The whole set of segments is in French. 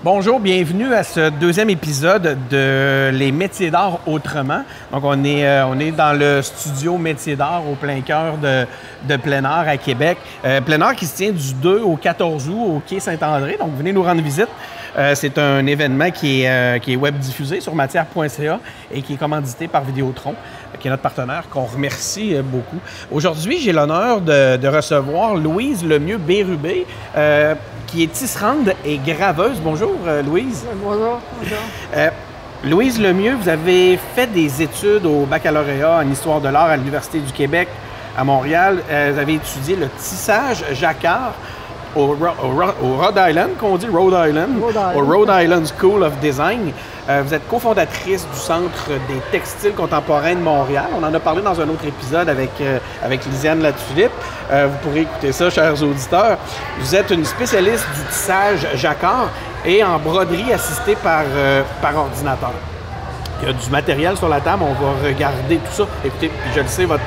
Bonjour, bienvenue à ce deuxième épisode de Les métiers d'art autrement. Donc, on est dans le studio Métiers d'art au plein cœur de Plein Art à Québec. Plein Art qui se tient du 2 au 14 août au quai Saint-André. Donc, venez nous rendre visite. C'est un événement qui est web diffusé sur matière.ca et qui est commandité par Vidéotron, qui est notre partenaire, qu'on remercie beaucoup. Aujourd'hui, j'ai l'honneur de recevoir Louise Lemieux-Bérubé, qui est tisserande et graveuse. Bonjour, Louise. Bonjour. Louise Lemieux, vous avez fait des études au baccalauréat en histoire de l'art à l'Université du Québec à Montréal. Vous avez étudié le tissage jacquard au Rhode Island, qu'on dit Rhode Island, au Rhode Island School of Design. Vous êtes cofondatrice du Centre des textiles contemporains de Montréal. On en a parlé dans un autre épisode avec Lisiane Latulippe. Vous pourrez écouter ça, chers auditeurs. Vous êtes une spécialiste du tissage jacquard et en broderie assistée par ordinateur. Il y a du matériel sur la table, on va regarder tout ça. Écoutez, je le sais, votre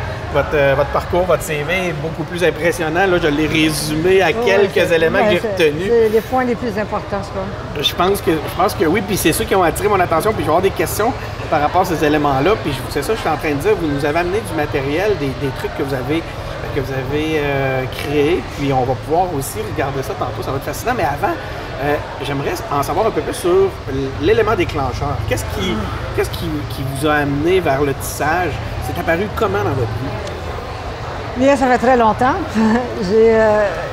parcours, votre CV est beaucoup plus impressionnant. Là, je l'ai résumé à quelques éléments que j'ai retenus. C'est les points les plus importants, ça. Je pense que oui, puis c'est ceux qui ont attiré mon attention, puis je vais avoir des questions par rapport à ces éléments-là. Puis c'est ça que je suis en train de dire, vous nous avez amené du matériel, des trucs que vous avez créés, puis on va pouvoir aussi regarder ça tantôt, ça va être fascinant. Mais avant, j'aimerais en savoir un peu plus sur l'élément déclencheur. Qu'est-ce qui vous a amené vers le tissage? C'est apparu comment dans votre vie? Bien, ça fait très longtemps.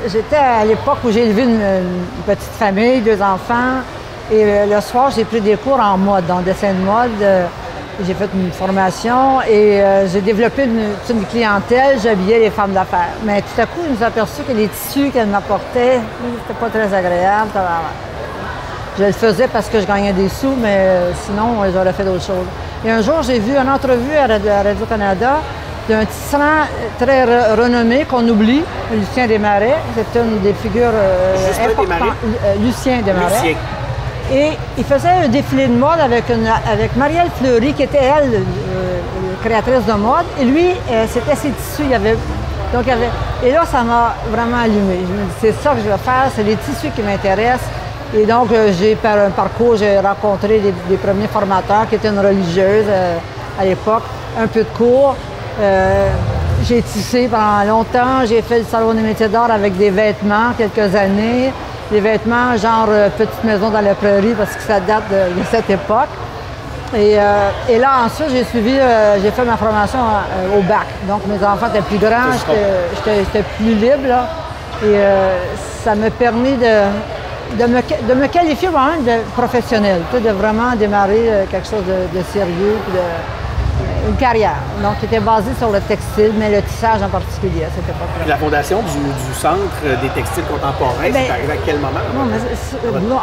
J'étais à l'époque où j'ai élevé une petite famille, 2 enfants, et le soir, j'ai pris des cours en mode, en dessin de mode. J'ai fait une formation et j'ai développé une clientèle, j'habillais les femmes d'affaires. Mais tout à coup, je me suis aperçu que les tissus qu'elles m'apportaient, c'était pas très agréable. Je le faisais parce que je gagnais des sous, mais sinon, j'aurais fait d'autres choses. Et un jour, j'ai vu une entrevue à Radio-Canada d'un tisserand très renommé qu'on oublie, Lucien Desmarais. C'était une des figures importantes. Lucien Desmarais. Lucien. Et il faisait un défilé de mode avec Marielle Fleury, qui était, elle, créatrice de mode. Et lui, c'était ses tissus. Et là, ça m'a vraiment allumé. Je me dis, c'est ça que je vais faire, c'est les tissus qui m'intéressent. Et donc, par un parcours, j'ai rencontré les premiers formateurs, qui étaient une religieuse à l'époque, un peu de cours. J'ai tissé pendant longtemps. J'ai fait le Salon des métiers d'art avec des vêtements quelques années. Des vêtements genre petite maison dans la prairie parce que ça date de cette époque. Et là, ensuite, j'ai fait ma formation au bac. Donc, mes enfants étaient plus grands, j'étais plus libre, là. Et ça m'a permis de me qualifier vraiment de professionnel, de vraiment démarrer quelque chose de sérieux, une carrière. Donc, qui était basée sur le textile, mais le tissage en particulier. C'était pas très... La fondation du Centre des textiles contemporains, c'est arrivé à quel moment?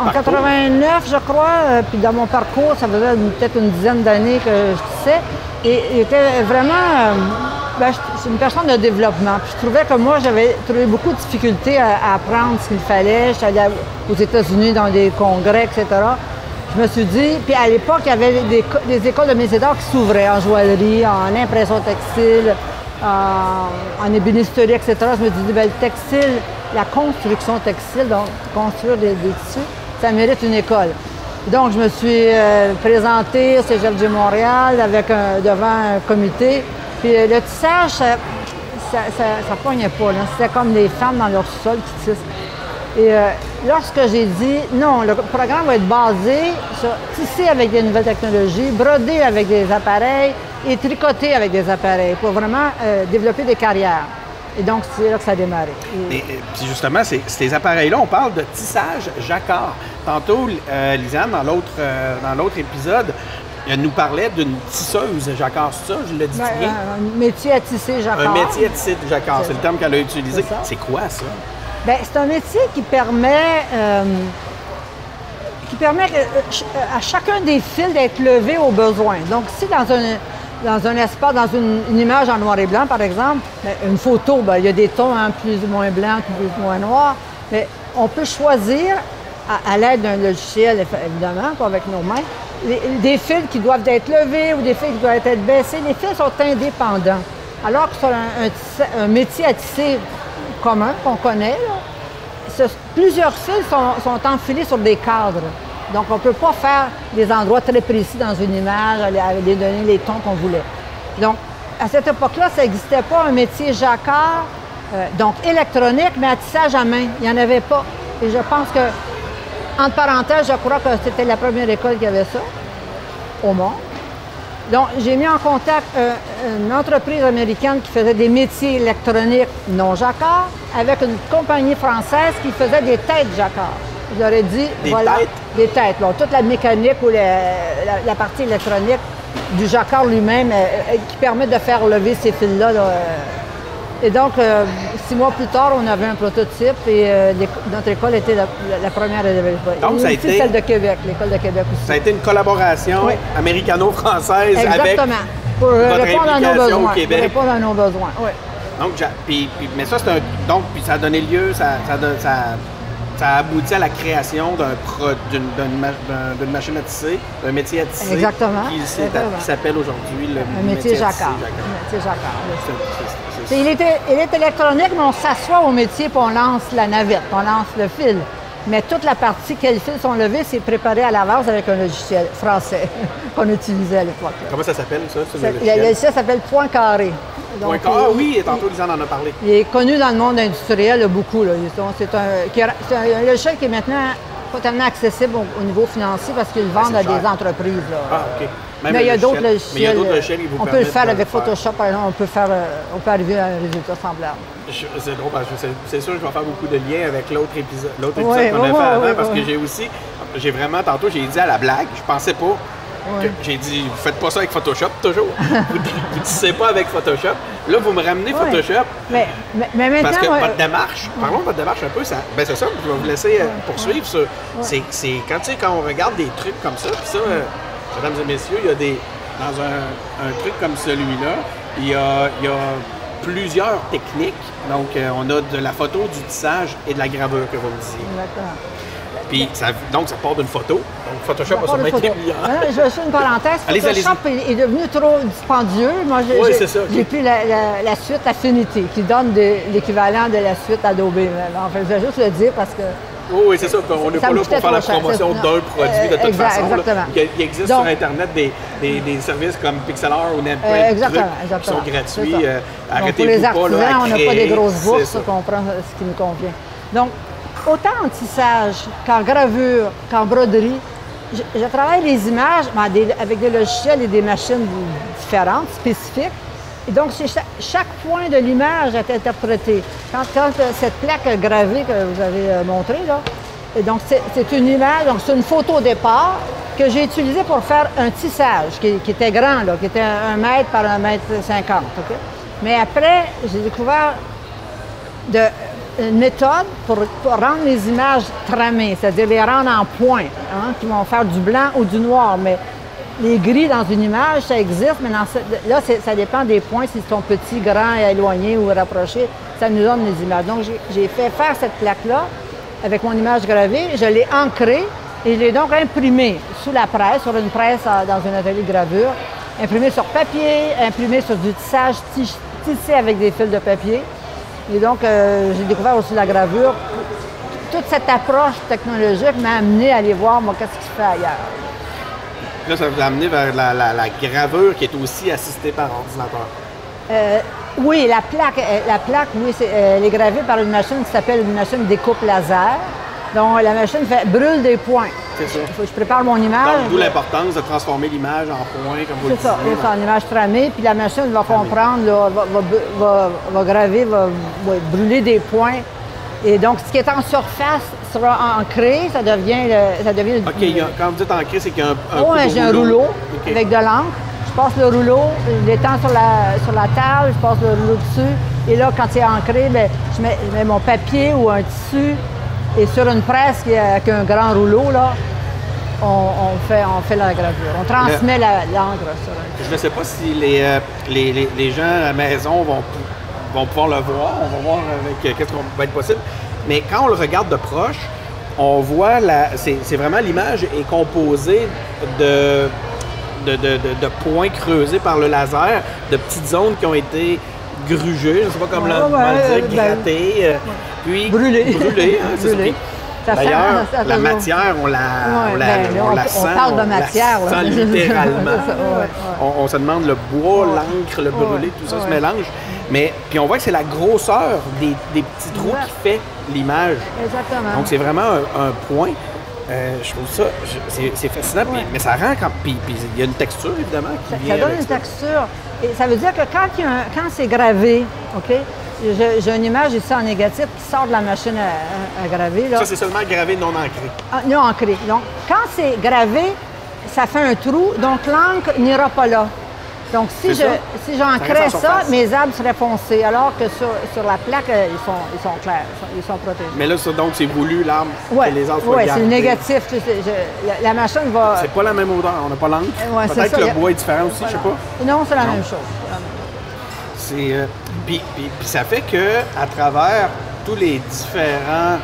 En 89, je crois. Puis dans mon parcours, ça faisait peut-être une dizaine d'années que je tissais. Et il était vraiment... je suis une personne de développement. Puis je trouvais que moi, j'avais trouvé beaucoup de difficultés à apprendre ce qu'il fallait. J'étais allée aux États-Unis dans des congrès, etc. Je me suis dit, puis à l'époque, il y avait des écoles de métiers d'art qui s'ouvraient en joaillerie, en impression textile, en ébénisterie, etc. Je me suis dit, le textile, la construction textile, donc construire des tissus, ça mérite une école. Donc, je me suis présentée au Cégep du Montréal devant un comité. Puis le tissage, ça pognait pas. C'était comme les femmes dans leur sol qui tissent. Et lorsque j'ai dit, non, le programme va être basé sur tisser avec des nouvelles technologies, broder avec des appareils et tricoter avec des appareils pour vraiment développer des carrières. Et donc, c'est là que ça a démarré. Et puis justement, ces appareils-là, on parle de tissage jacquard. Tantôt, Lisiane, dans l'autre épisode, elle nous parlait d'une tisseuse jacquard, c'est ça? Je l'ai dit bien? Un métier à tisser jacquard. Un métier à tisser jacquard, c'est le terme qu'elle a utilisé. C'est quoi ça? Bien, c'est un métier qui permet à chacun des fils d'être levé au besoin. Donc, si dans un espace, dans une image en noir et blanc, par exemple, une photo, il y a des tons plus ou moins blancs, plus ou moins noirs, mais on peut choisir, à l'aide d'un logiciel, évidemment, pas avec nos mains, des fils qui doivent être levés ou des fils qui doivent être baissés. Les fils sont indépendants. Alors que sur un métier à tisser commun qu'on connaît, plusieurs fils sont enfilés sur des cadres. Donc, on ne peut pas faire des endroits très précis dans une image, aller donner les tons qu'on voulait. Donc, à cette époque-là, ça n'existait pas un métier jacquard, donc électronique, mais à tissage à main. Il n'y en avait pas. Et je pense que, entre parenthèses, je crois que c'était la première école qui avait ça au monde. Donc, j'ai mis en contact une entreprise américaine qui faisait des métiers électroniques non jacquard avec une compagnie française qui faisait des têtes jacquard. Je leur ai dit, des têtes. Bon, toute la mécanique ou la partie électronique du jacquard lui-même qui permet de faire lever ces fils-là. Et donc, 6 mois plus tard, on avait un prototype et notre école était la première à développer. Donc, ça a été celle de Québec, l'école de Québec aussi. Ça a été une collaboration américano-française avec pour votre répondre à nos implication besoins. au Québec. Pour répondre à nos besoins, oui. Donc, mais ça, puis ça a donné lieu, ça a abouti à la création d'une machine à tisser, d'un métier à tisser. Exactement. Qui s'appelle aujourd'hui le métier jacquard. Il est électronique, mais on s'assoit au métier et on lance la navette, on lance le fil. Mais toute la partie, quels fils sont levés, c'est préparé à l'avance avec un logiciel français qu'on utilisait à l'époque. Comment ça s'appelle, ça? Le logiciel s'appelle Poincaré. Oui, tantôt, Lisanne en a parlé. Il est connu dans le monde industriel beaucoup. C'est un logiciel qui est maintenant pas tellement accessible au niveau financier parce qu'ils le vendent à des entreprises. Là. Ah, OK. Mais il y a d'autres logiciels. On peut le faire avec Photoshop, par exemple. On peut arriver à un résultat semblable. C'est drôle, parce que c'est sûr que je vais faire beaucoup de liens avec l'autre épisode qu'on a fait avant, parce que j'ai vraiment, tantôt, j'ai dit à la blague, je pensais pas. J'ai dit, vous faites pas ça avec Photoshop, toujours. Vous tissez pas avec Photoshop. Là, vous me ramenez Photoshop. Mais maintenant... Parce que votre démarche, parlons de votre démarche un peu, c'est ça, je vais vous laisser poursuivre ça. C'est quand on regarde des trucs comme ça, puis ça, mesdames et messieurs, il y a dans un truc comme celui-là, il y a plusieurs techniques. Donc, on a de la photo, du tissage et de la gravure que vous me disiez. D'accord. Puis, donc, ça part d'une photo. Donc, Photoshop a sûrement été mis en... Je fais une parenthèse. Photoshop est devenu trop dispendieux. Moi, j'ai pris la suite Affinity, qui donne l'équivalent de la suite Adobe. Enfin, je vais juste le dire parce que... Oui, c'est ça. On n'est pas là pour faire la promotion d'un produit de toute façon. Exactement. Il existe sur Internet des services comme Pixlr ou Netflix qui sont gratuits. Arrêtez-vous pas là à on n'a pas des grosses bourses, on comprend ce qui nous convient. Donc, autant en tissage qu'en gravure, qu'en broderie, je travaille les images avec des logiciels et des machines différentes, spécifiques. Et donc, chaque point de l'image est interprété. Quand cette plaque gravée que vous avez montrée, là, et donc c'est une image, donc c'est une photo au départ que j'ai utilisée pour faire un tissage qui était grand, là, qui était 1 mètre par 1,50 mètre. Okay? Mais après, j'ai découvert une méthode pour rendre les images tramées, c'est-à-dire les rendre en points, qui vont faire du blanc ou du noir. Mais les gris dans une image, ça existe, mais là, ça dépend des points, s'ils sont petits, grands, éloignés ou rapprochés. Ça nous donne les images. Donc, j'ai fait faire cette plaque-là avec mon image gravée. Je l'ai ancrée et je l'ai donc imprimée sous la presse, sur une presse dans un atelier de gravure, imprimée sur papier, imprimée sur du tissage tissé avec des fils de papier. Et donc, j'ai découvert aussi la gravure. Toute cette approche technologique m'a amené à aller voir, moi, qu'est-ce qui se fait ailleurs. Là, ça vous a amené vers la gravure qui est aussi assistée par ordinateur. Oui, la plaque, oui, elle est gravée par une machine qui s'appelle une machine découpe laser. Donc, la machine brûle des points. C'est ça. Il faut que je prépare mon image. D'où l'importance de transformer l'image en points, comme vous le disiez. C'est ça, en image tramée, puis la machine va comprendre, là, va graver, va brûler des points. Et donc, ce qui est en surface sera ancré, ça devient OK, quand vous dites ancré, c'est qu'il y a un oui, j'ai un rouleau avec de l'encre. Je passe le rouleau, je l'étends sur la table, je passe le rouleau dessus. Et là, quand c'est ancré, bien, je mets mon papier ou un tissu. Et sur une presse avec un grand rouleau, là, on fait la gravure. On transmet l'encre sur un... Je ne sais pas si les gens à la maison vont pouvoir le voir. On va voir avec qu'est-ce qu'on va être possible. Mais quand on le regarde de proche, on voit c'est vraiment l'image est composée de points creusés par le laser, de petites zones qui ont été grugées, je ne sais pas comment le dire, grattées, puis brûlées. Hein, c'est brûlé. Ça sent- D'ailleurs, ça la toujours. matière, on la sent. On parle de matière. On la là. sent littéralement. C'est ça, ouais. On se demande le bois, l'encre, le brûlé, tout ça se mélange. Mais puis on voit que c'est la grosseur des petits trous Exact. qui fait l'image. Exactement. Donc c'est vraiment un point. Je trouve ça, c'est fascinant. Puis- mais ça rend quand. Puis il y a une texture, évidemment, qui Ça vient donne avec une ça. texture. Et ça veut dire que quand c'est gravé, OK? J'ai une image ici en négatif qui sort de la machine à graver. Là. Ça, c'est seulement gravé, non ancré. Non ancré. Donc, quand c'est gravé, ça fait un trou, donc l'encre n'ira pas là. Donc, C'est ça. si Ça j'ancrais reste en ça, surface. mes arbres seraient foncés, alors que sur la plaque, ils sont clairs, ils sont protégés. Mais là, ça, donc, c'est voulu, l'arbre, Oui, que les arbres soient c'est gardés. le négatif. Tu sais, la machine va... C'est pas la même odeur, on n'a pas l'encre. Ouais, c'est Peut-être ça, que il y le a- bois est différent aussi, je sais pas. Non, c'est la Non. même chose. C'est, puis ça fait que à travers tous les différents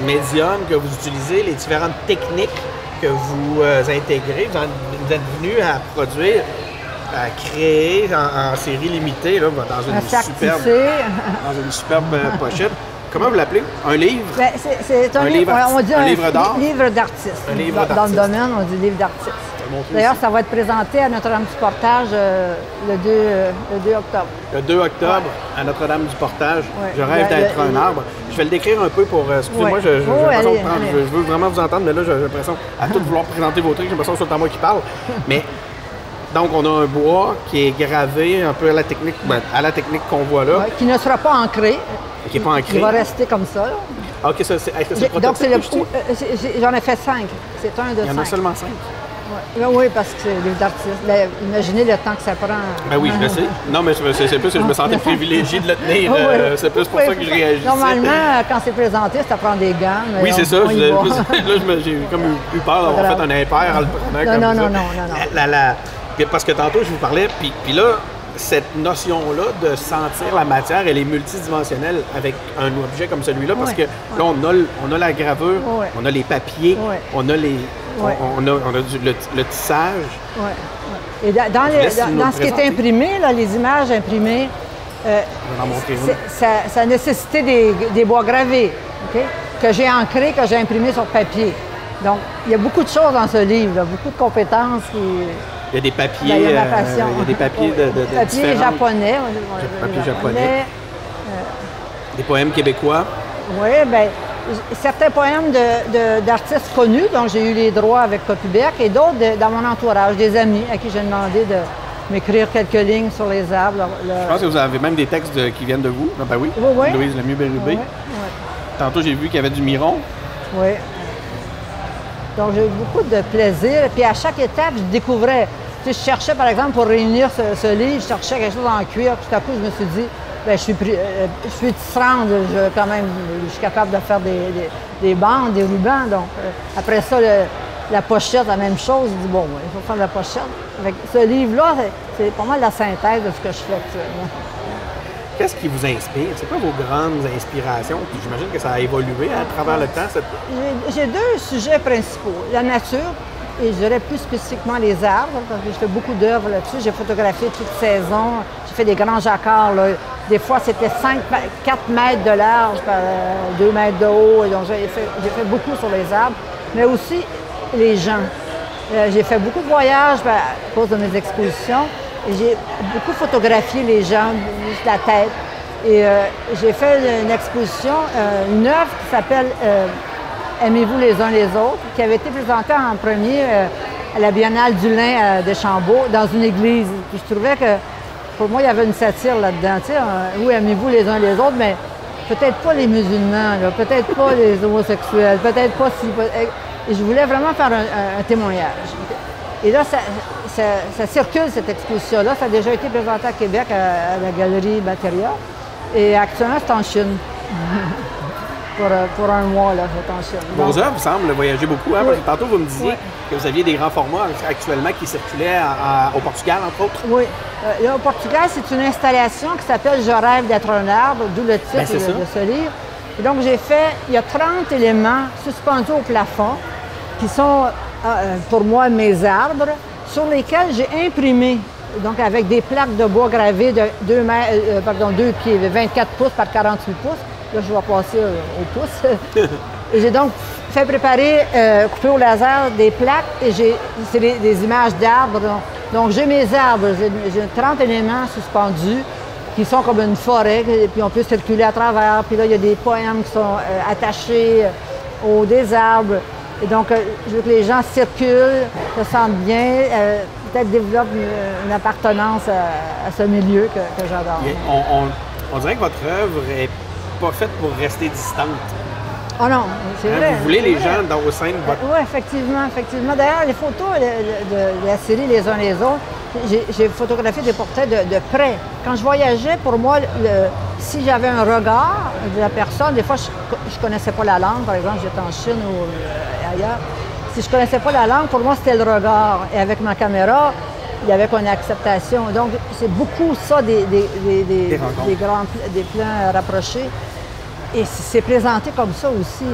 médiums que vous utilisez, les différentes techniques que vous intégrez, vous êtes venu à produire, à créer en série limitée, là, dans Un une sac superbe, tissé. dans une superbe pochette. Comment vous l'appelez? Un livre? Ben, c'est un Un livre, livre artiste. on dit Un livre d'art? livre d'artiste. Un livre Dans le d'artiste. domaine, on dit livre d'artiste. Montrer D'ailleurs, ici. ça va être présenté à Notre-Dame-du-Portage le 2 octobre. Le 2 octobre, à Notre-Dame-du-Portage. Ouais. Je rêve d'être un arbre. Je vais le décrire un peu pour... Excusez-moi, Ouais. j'ai l'impression de allez, prendre- allez. je veux vraiment vous entendre, mais là, j'ai l'impression à tout vouloir présenter vos trucs, j'ai l'impression que c'est tout le temps moi qui parle. Mais, donc, on a un bois qui est gravé un peu à la technique, qu'on voit là, Ouais, qui ne sera pas ancré. qui n'est pas ancré. Il va rester comme ça. là. Ah, OK, ça, est-ce que c'est le Donc, c'est prototype le. que je dis? J'en ai fait 5. C'est un de Il y en a 5. seulement 5. Oui, parce que c'est livre d'artiste. Ben, imaginez le temps que ça prend. Ben oui, je le sais. Non, mais c'est plus que je me sentais privilégié de le tenir. Oui, oui. C'est plus pour Oui, ça que je réagissais. Normalement, quand c'est présenté, ça prend des gants. Mais Oui, c'est ça. on y va. J'ai comme eu peur d'avoir grave. fait un impair en le prenant Non, comme non, ça. non. Parce que tantôt, je vous parlais, puis là, cette notion-là de sentir la matière, elle est multidimensionnelle avec un objet comme celui-là, parce Ouais, que là, on a la gravure, Ouais. on a les papiers, Ouais. on a les... Ouais. On a le tissage. Ouais, ouais. Et laisse nous dans le ce qui est présenter. imprimé, là, les images imprimées, Je vais en montrer une. ça a nécessité des bois gravés, OK, que j'ai ancrés, que j'ai imprimés sur papier. Donc, il y a beaucoup de choses dans ce livre, là, beaucoup de compétences. Il y a des papiers, Ben, il y a ma passion. il y a des papiers de papiers différentes- japonais. Papiers japonais. Des poèmes québécois. Oui, bien, certains poèmes d'artistes connus, dont j'ai eu les droits avec Copybec, et d'autres dans mon entourage, des amis à qui j'ai demandé de m'écrire quelques lignes sur les arbres. Je pense que vous avez même des textes qui viennent de vous. Ah, ben oui, Oui, oui. Louise Lemieux-Bérubé. Oui, Tantôt, j'ai vu qu'il y avait du miron. oui. Donc, j'ai eu beaucoup de plaisir. Puis à chaque étape, je découvrais. Tu sais, je cherchais, par exemple, pour réunir ce livre, je cherchais quelque chose en cuir. Tout à coup, je me suis dit, bien, je suis tisserande, je suis capable de faire des bandes, des rubans. Donc, après ça, la pochette, la même chose. Je dis, bon, il faut faire la pochette. Avec ce livre-là, c'est pas mal la synthèse de ce que je fais actuellement. Qu'est-ce qui vous inspire? C'est quoi vos grandes inspirations? Puis j'imagine que ça a évolué à travers le temps. J'ai deux sujets principaux. La nature, et je dirais plus spécifiquement les arbres, parce que je fais beaucoup d'œuvres là-dessus. J'ai photographié toute saison. J'ai fait des grands jacquards. Là. Des fois, c'était 4 mètres de large par 2 mètres de haut. Et donc, j'ai fait beaucoup sur les arbres, mais aussi les gens. J'ai fait beaucoup de voyages à cause de mes expositions. Et j'ai beaucoup photographié les gens, juste la tête. Et j'ai fait une exposition, une œuvre qui s'appelle Aimez-vous les uns les autres, qui avait été présentée en premier à la Biennale du lin de Deschambault, dans une église. Puis je trouvais que, pour moi, il y avait une satire là-dedans. Tu sais, oui, aimez-vous les uns les autres, mais peut-être pas les musulmans, là, peut-être pas les homosexuels, peut-être pas si... Et je voulais vraiment faire un témoignage. Et là, ça circule, cette exposition-là. Ça a déjà été présenté à Québec, à la Galerie Materia. Et actuellement, c'est en Chine. pour un mois, là, c'est en Chine. Vos œuvres semblent voyager beaucoup. Hein? Oui. Parce que tantôt, vous me disiez Oui. que vous aviez des grands formats actuellement qui circulaient au Portugal, entre autres. Oui. Là, au Portugal, c'est une installation qui s'appelle « Je rêve d'être un arbre », d'où le titre Ben, c'est ça. de ce livre. Et donc, il y a 30 éléments suspendus au plafond qui sont, pour moi, mes arbres, sur lesquels j'ai imprimé, donc avec des plaques de bois gravées de 2 pieds, 24 pouces par 48 pouces. Là, je vais passer au pouce. Et j'ai donc fait préparer, couper au laser, des plaques, et c'est des images d'arbres. Donc j'ai mes arbres, j'ai 30 éléments suspendus qui sont comme une forêt, et puis on peut circuler à travers. Puis là, il y a des poèmes qui sont attachés aux des arbres. Et donc, je veux que les gens circulent, se sentent bien, peut-être développent une appartenance à ce milieu que j'adore. On dirait que votre œuvre n'est pas faite pour rester distante. Oh non, c'est vrai. Vous voulez les gens au sein de votre... Oui, effectivement, effectivement. D'ailleurs, les photos de la série les uns les autres, j'ai photographié des portraits de près. Quand je voyageais, pour moi, si j'avais un regard de la personne, des fois, je ne connaissais pas la langue, par exemple, j'étais en Chine ou ailleurs. Si je ne connaissais pas la langue, pour moi, c'était le regard. Et avec ma caméra, il y avait une acceptation. Donc, c'est beaucoup ça, des plans rapprochés. Et c'est présenté comme ça aussi.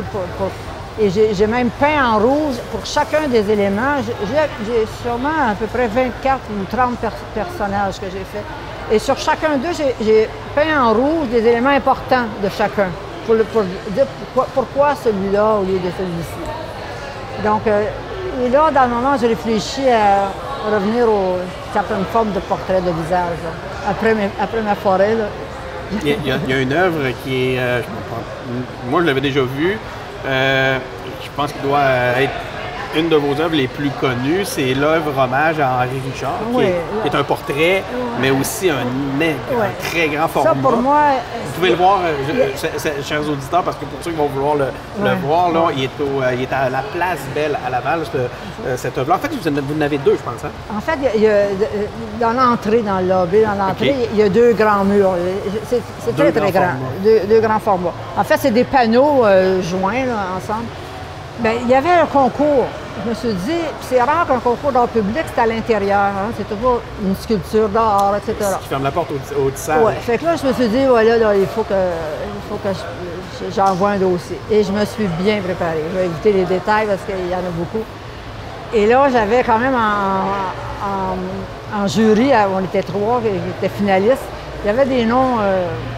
Et j'ai même peint en rouge pour chacun des éléments. J'ai sûrement à peu près 24 ou 30 personnages que j'ai fait. Et sur chacun d'eux, j'ai peint en rouge des éléments importants de chacun. Pour dire pourquoi celui-là au lieu de celui-ci. Donc, et là, dans le moment, je réfléchis à revenir à certaines formes de portraits de visage. Après ma forêt, là. Il y a une œuvre qui est... moi, je l'avais déjà vue. Je pense qu'il doit être une de vos œuvres les plus connues. C'est l'œuvre hommage à Henri Richard, qui est un portrait, mais aussi un très grand format. Ça, pour moi... Vous pouvez le voir, chers auditeurs, parce que pour ceux qui vont vouloir le voir, là, il est à la Place Belle à Laval, cette œuvre-là. En fait, vous en avez deux, je pense. Hein? En fait, dans l'entrée, dans le lobby, il y a deux grands murs. C'est très, très grand. Deux grands formats. En fait, c'est des panneaux joints là, ensemble. Bien, il y avait un concours. Je me suis dit, c'est rare qu'un concours d'art public, c'est à l'intérieur. Hein? C'est toujours une sculpture d'art, etc. Qui ferme la porte au tissage. Oui. Fait que là, je me suis dit, voilà, là, il faut que j'envoie un dossier. Et je me suis bien préparée. Je vais éviter les détails parce qu'il y en a beaucoup. Et là, j'avais quand même en jury, on était 3 qui étaient finalistes, il y avait des noms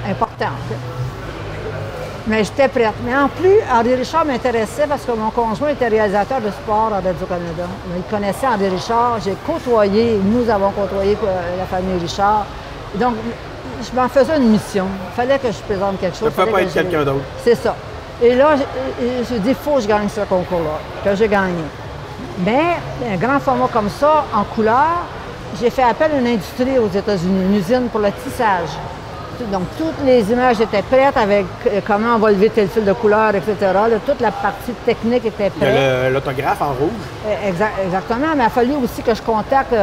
importants. Mais j'étais prête. Mais en plus, Henri Richard m'intéressait parce que mon conjoint était réalisateur de sport à Radio-Canada. Il connaissait Henri Richard. Nous avons côtoyé la famille Richard. Donc, je m'en faisais une mission. Il fallait que je présente quelque chose. Ça ne peut pas être quelqu'un d'autre. C'est ça. Et là, je dit, il faut que je gagne ce concours-là, que j'ai gagné. Mais un grand format comme ça, en couleur, j'ai fait appel à une industrie aux États-Unis, une usine pour le tissage. Donc, toutes les images étaient prêtes avec comment on va lever tel fil de couleur, etc. Là, toute la partie technique était prête. Il y a l'autographe en rouge. Exactement, mais il a fallu aussi que je contacte.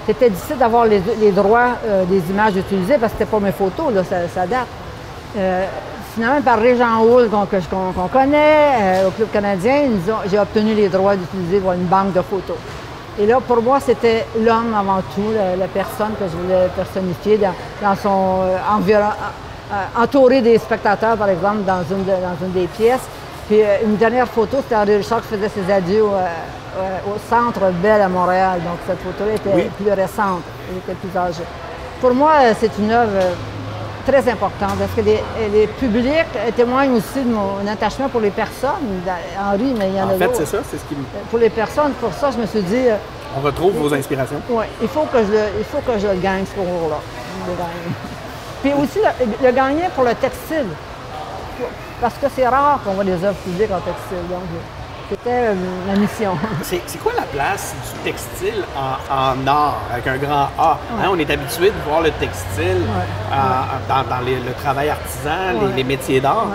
C'était difficile d'avoir les droits des images utilisées parce que c'était pas mes photos, là, ça date. Finalement, par Régent Hall, qu'on connaît, au Club canadien, j'ai obtenu les droits d'utiliser une banque de photos. Et là, pour moi, c'était l'homme avant tout, la personne que je voulais personnifier dans son environnement, entouré des spectateurs, par exemple, dans une des pièces. Puis une dernière photo, c'était Henri Richard qui faisait ses adieux au Centre Bell à Montréal. Donc cette photo-là était plus récente, elle était plus âgée. Pour moi, c'est une œuvre très importante parce que les publics témoignent aussi de mon attachement pour les personnes. Henri, mais il y en a d'autres. En fait, c'est ça, c'est ce qui me... Pour les personnes, pour ça, je me suis dit... On retrouve vos inspirations. Oui, il faut que je le gagne, ce concours-là. Puis aussi, le gagner pour le textile. Parce que c'est rare qu'on voit des œuvres publiques en textile. Donc, c'était ma mission. C'est quoi la place du textile en art, avec un grand A? Hein, on est habitué de voir le textile dans le travail artisan, les métiers d'art.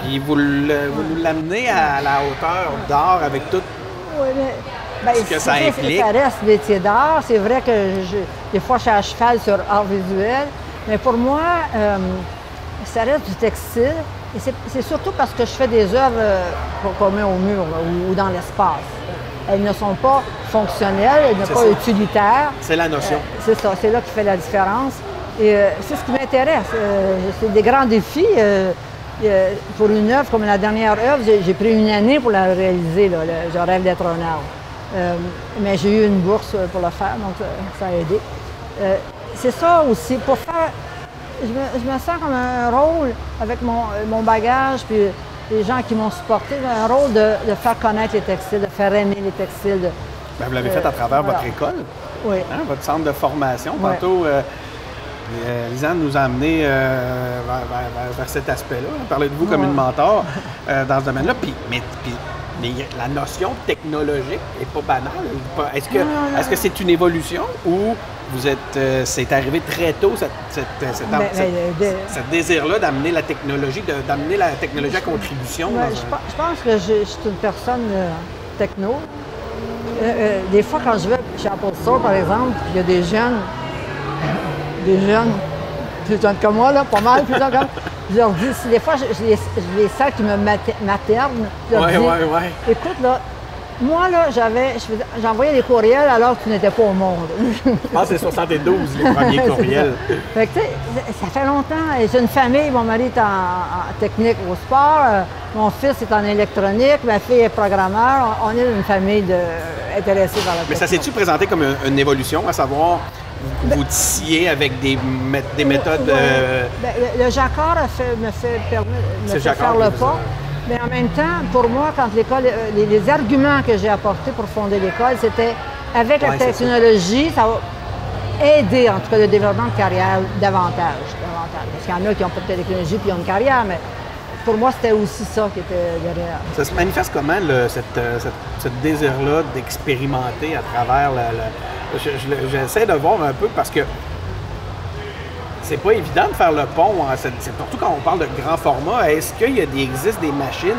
Puis vous nous l'amenez à la hauteur d'art avec tout ce que ça implique. Ça reste métier d'art. C'est vrai que des fois, je suis à cheval sur art visuel. Mais pour moi, ça reste du textile. Et c'est surtout parce que je fais des œuvres qu'on met au mur là, ou dans l'espace. Elles ne sont pas fonctionnelles, elles ne sont pas utilitaires. C'est la notion. C'est ça, c'est là qui fait la différence. Et c'est ce qui m'intéresse. C'est des grands défis. Pour une œuvre comme la dernière œuvre, j'ai pris une année pour la réaliser. Là, Je rêve d'être un arbre. Mais j'ai eu une bourse pour le faire, donc ça a aidé. C'est ça aussi, pour faire... Je me sens comme un rôle avec mon bagage, puis les gens qui m'ont supporté, un rôle de faire connaître les textiles, de faire aimer les textiles. Bien, vous l'avez fait à travers votre école, oui. Hein, votre centre de formation. Oui. Tantôt, Lisanne nous a amené vers cet aspect-là. Parler de vous comme une mentor dans ce domaine-là. Mais la notion technologique n'est pas banale. Est-ce que c'est une évolution ou vous êtes, c'est arrivé très tôt, ce désir-là d'amener la technologie, à contribution? Je pense que je suis une personne techno. Des fois, quand je vais chez Apple Store, par exemple, il y a des jeunes, plus jeunes que moi, là, pas mal plus jeunes que moi, je leur dis, si des fois, je les sens qui me maternent, je leur dis, écoute, là, moi, là, j'envoyais des courriels alors que tu n'étais pas au monde. C'est 72, les premiers courriels. Fait que, tu sais, ça fait longtemps. J'ai une famille, mon mari est en technique au sport, mon fils est en électronique, ma fille est programmeur. On est une famille intéressée par la technique. Mais ça s'est-tu présenté comme une évolution, à savoir, vous tissiez avec des méthodes... Le jacquard me fait faire le pas. Mais en même temps, pour moi, quand l'école, les arguments que j'ai apportés pour fonder l'école, c'était avec la technologie, ça va aider, en tout cas, le développement de carrière davantage. Parce qu'il y en a qui n'ont pas de technologie puis qui ont une carrière, mais pour moi, c'était aussi ça qui était derrière. Ça se manifeste comment, ce désir-là d'expérimenter à travers j'essaie de voir un peu parce que c'est pas évident de faire le pont, surtout quand on parle de grand format. Est-ce qu'il existe des machines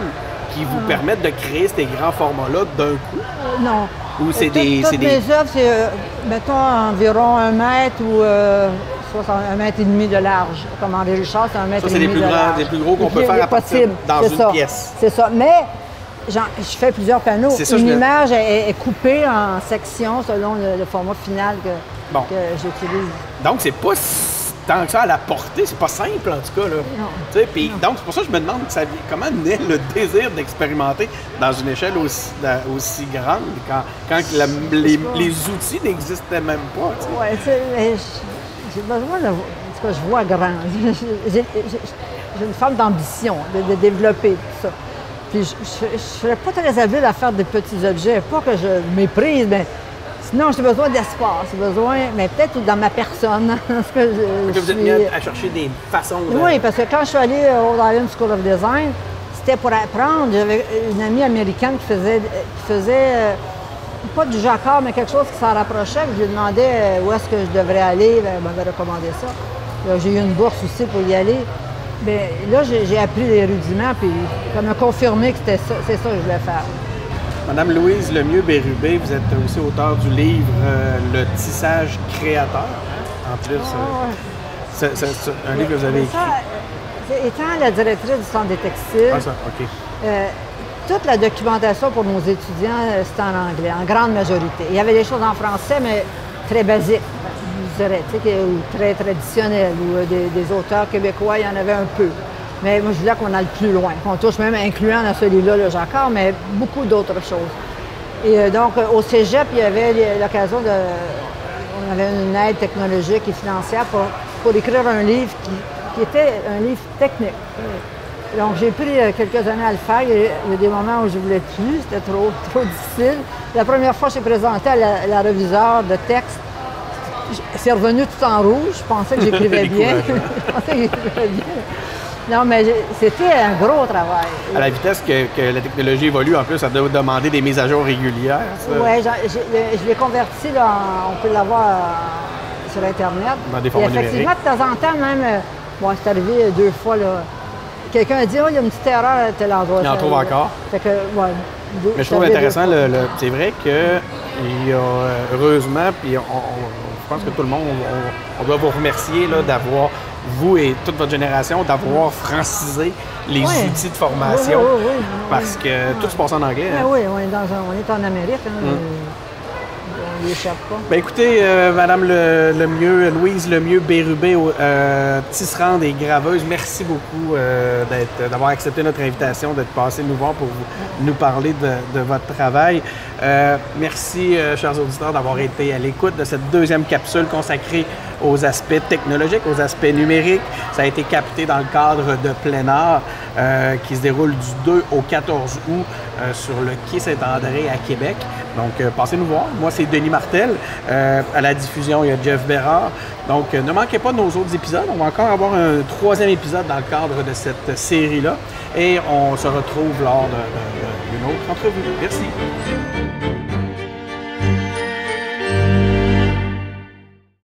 qui vous permettent de créer ces grands formats-là d'un coup? Non. Ou c'est toutes mes œuvres, c'est, mettons, environ 1 mètre ou 1 mètre et demi de large. Comme Henri Richard, c'est 1 mètre et demi de large. C'est les plus gros qu'on peut faire à partir dans une pièce. C'est ça. Mais je fais plusieurs panneaux. Une image est coupée en sections selon le format final que j'utilise. Donc, c'est pas tant que ça à la portée, c'est pas simple en tout cas. Là. Donc, c'est pour ça que je me demande comment naît le désir d'expérimenter dans une échelle aussi grande quand les outils n'existaient même pas. Oui, j'ai besoin de... En tout cas, je vois grand. J'ai une forme d'ambition de développer tout ça. Puis je ne serais pas très habile à faire des petits objets. Pas que je méprise, mais sinon, j'ai besoin d'espace. Mais peut-être dans ma personne. Parce que vous êtes mis à chercher des façons de... Oui, parce que quand je suis allée au Rhode Island School of Design, c'était pour apprendre. J'avais une amie américaine qui faisait pas du jacquard, mais quelque chose qui s'en rapprochait. Je lui demandais où est-ce que je devrais aller. Elle m'avait recommandé ça. J'ai eu une bourse aussi pour y aller. Bien, là, j'ai appris les rudiments, puis ça m'a confirmé que c'est ça que je voulais faire. Madame Louise Lemieux-Bérubé, vous êtes aussi auteure du livre Le tissage créateur. En plus, c'est un livre que vous avez écrit. Étant la directrice du Centre des textiles, toute la documentation pour nos étudiants, c'était en anglais, en grande majorité. Il y avait des choses en français, mais très basiques, je dirais, ou très traditionnelles, ou des auteurs québécois, il y en avait un peu. Mais moi, je voulais qu'on aille plus loin, qu'on touche même, incluant dans ce livre-là, le jacquard, mais beaucoup d'autres choses. Et donc, au cégep, il y avait l'occasion on avait une aide technologique et financière pour écrire un livre qui était un livre technique. Donc, j'ai pris quelques années à le faire. Il y a des moments où je ne voulais plus, c'était trop difficile. La première fois que j'ai présenté à la reviseure de texte, c'est revenu tout en rouge. Je pensais que j'écrivais bien. Non, mais c'était un gros travail. À la vitesse que la technologie évolue, en plus, ça doit demander des mises à jour régulières. Oui, je l'ai converti, là, on peut l'avoir sur Internet. Dans des formats numériques. Effectivement, de temps en temps, même, c'est arrivé 2 fois, là, quelqu'un a dit « Oh, il y a une petite erreur à tel endroit. » Il en trouve encore. Fait que, mais je trouve intéressant, c'est vrai qu'il y a, heureusement, puis je pense que tout le monde, on doit vous remercier d'avoir, vous et toute votre génération, d'avoir francisé les outils de formation. Parce que tout se passe en anglais. Hein. Oui, on est en Amérique. Hein, on n'y échappe pas. Bien, écoutez, Madame Louise Lemieux-Bérubé, tisserande et graveuse, merci beaucoup d'avoir accepté notre invitation, d'être passé nous voir pour nous parler de votre travail. Merci, chers auditeurs, d'avoir été à l'écoute de cette 2e capsule consacrée aux aspects technologiques, aux aspects numériques. Ça a été capté dans le cadre de plein art qui se déroule du 2 au 14 août sur le quai Saint-André à Québec. Donc, passez nous voir. Moi, c'est Denis Martel. À la diffusion, il y a Jeff Bérard. Donc, ne manquez pas de nos autres épisodes. On va encore avoir un 3e épisode dans le cadre de cette série-là. Et on se retrouve lors d'une autre entrevue. Merci.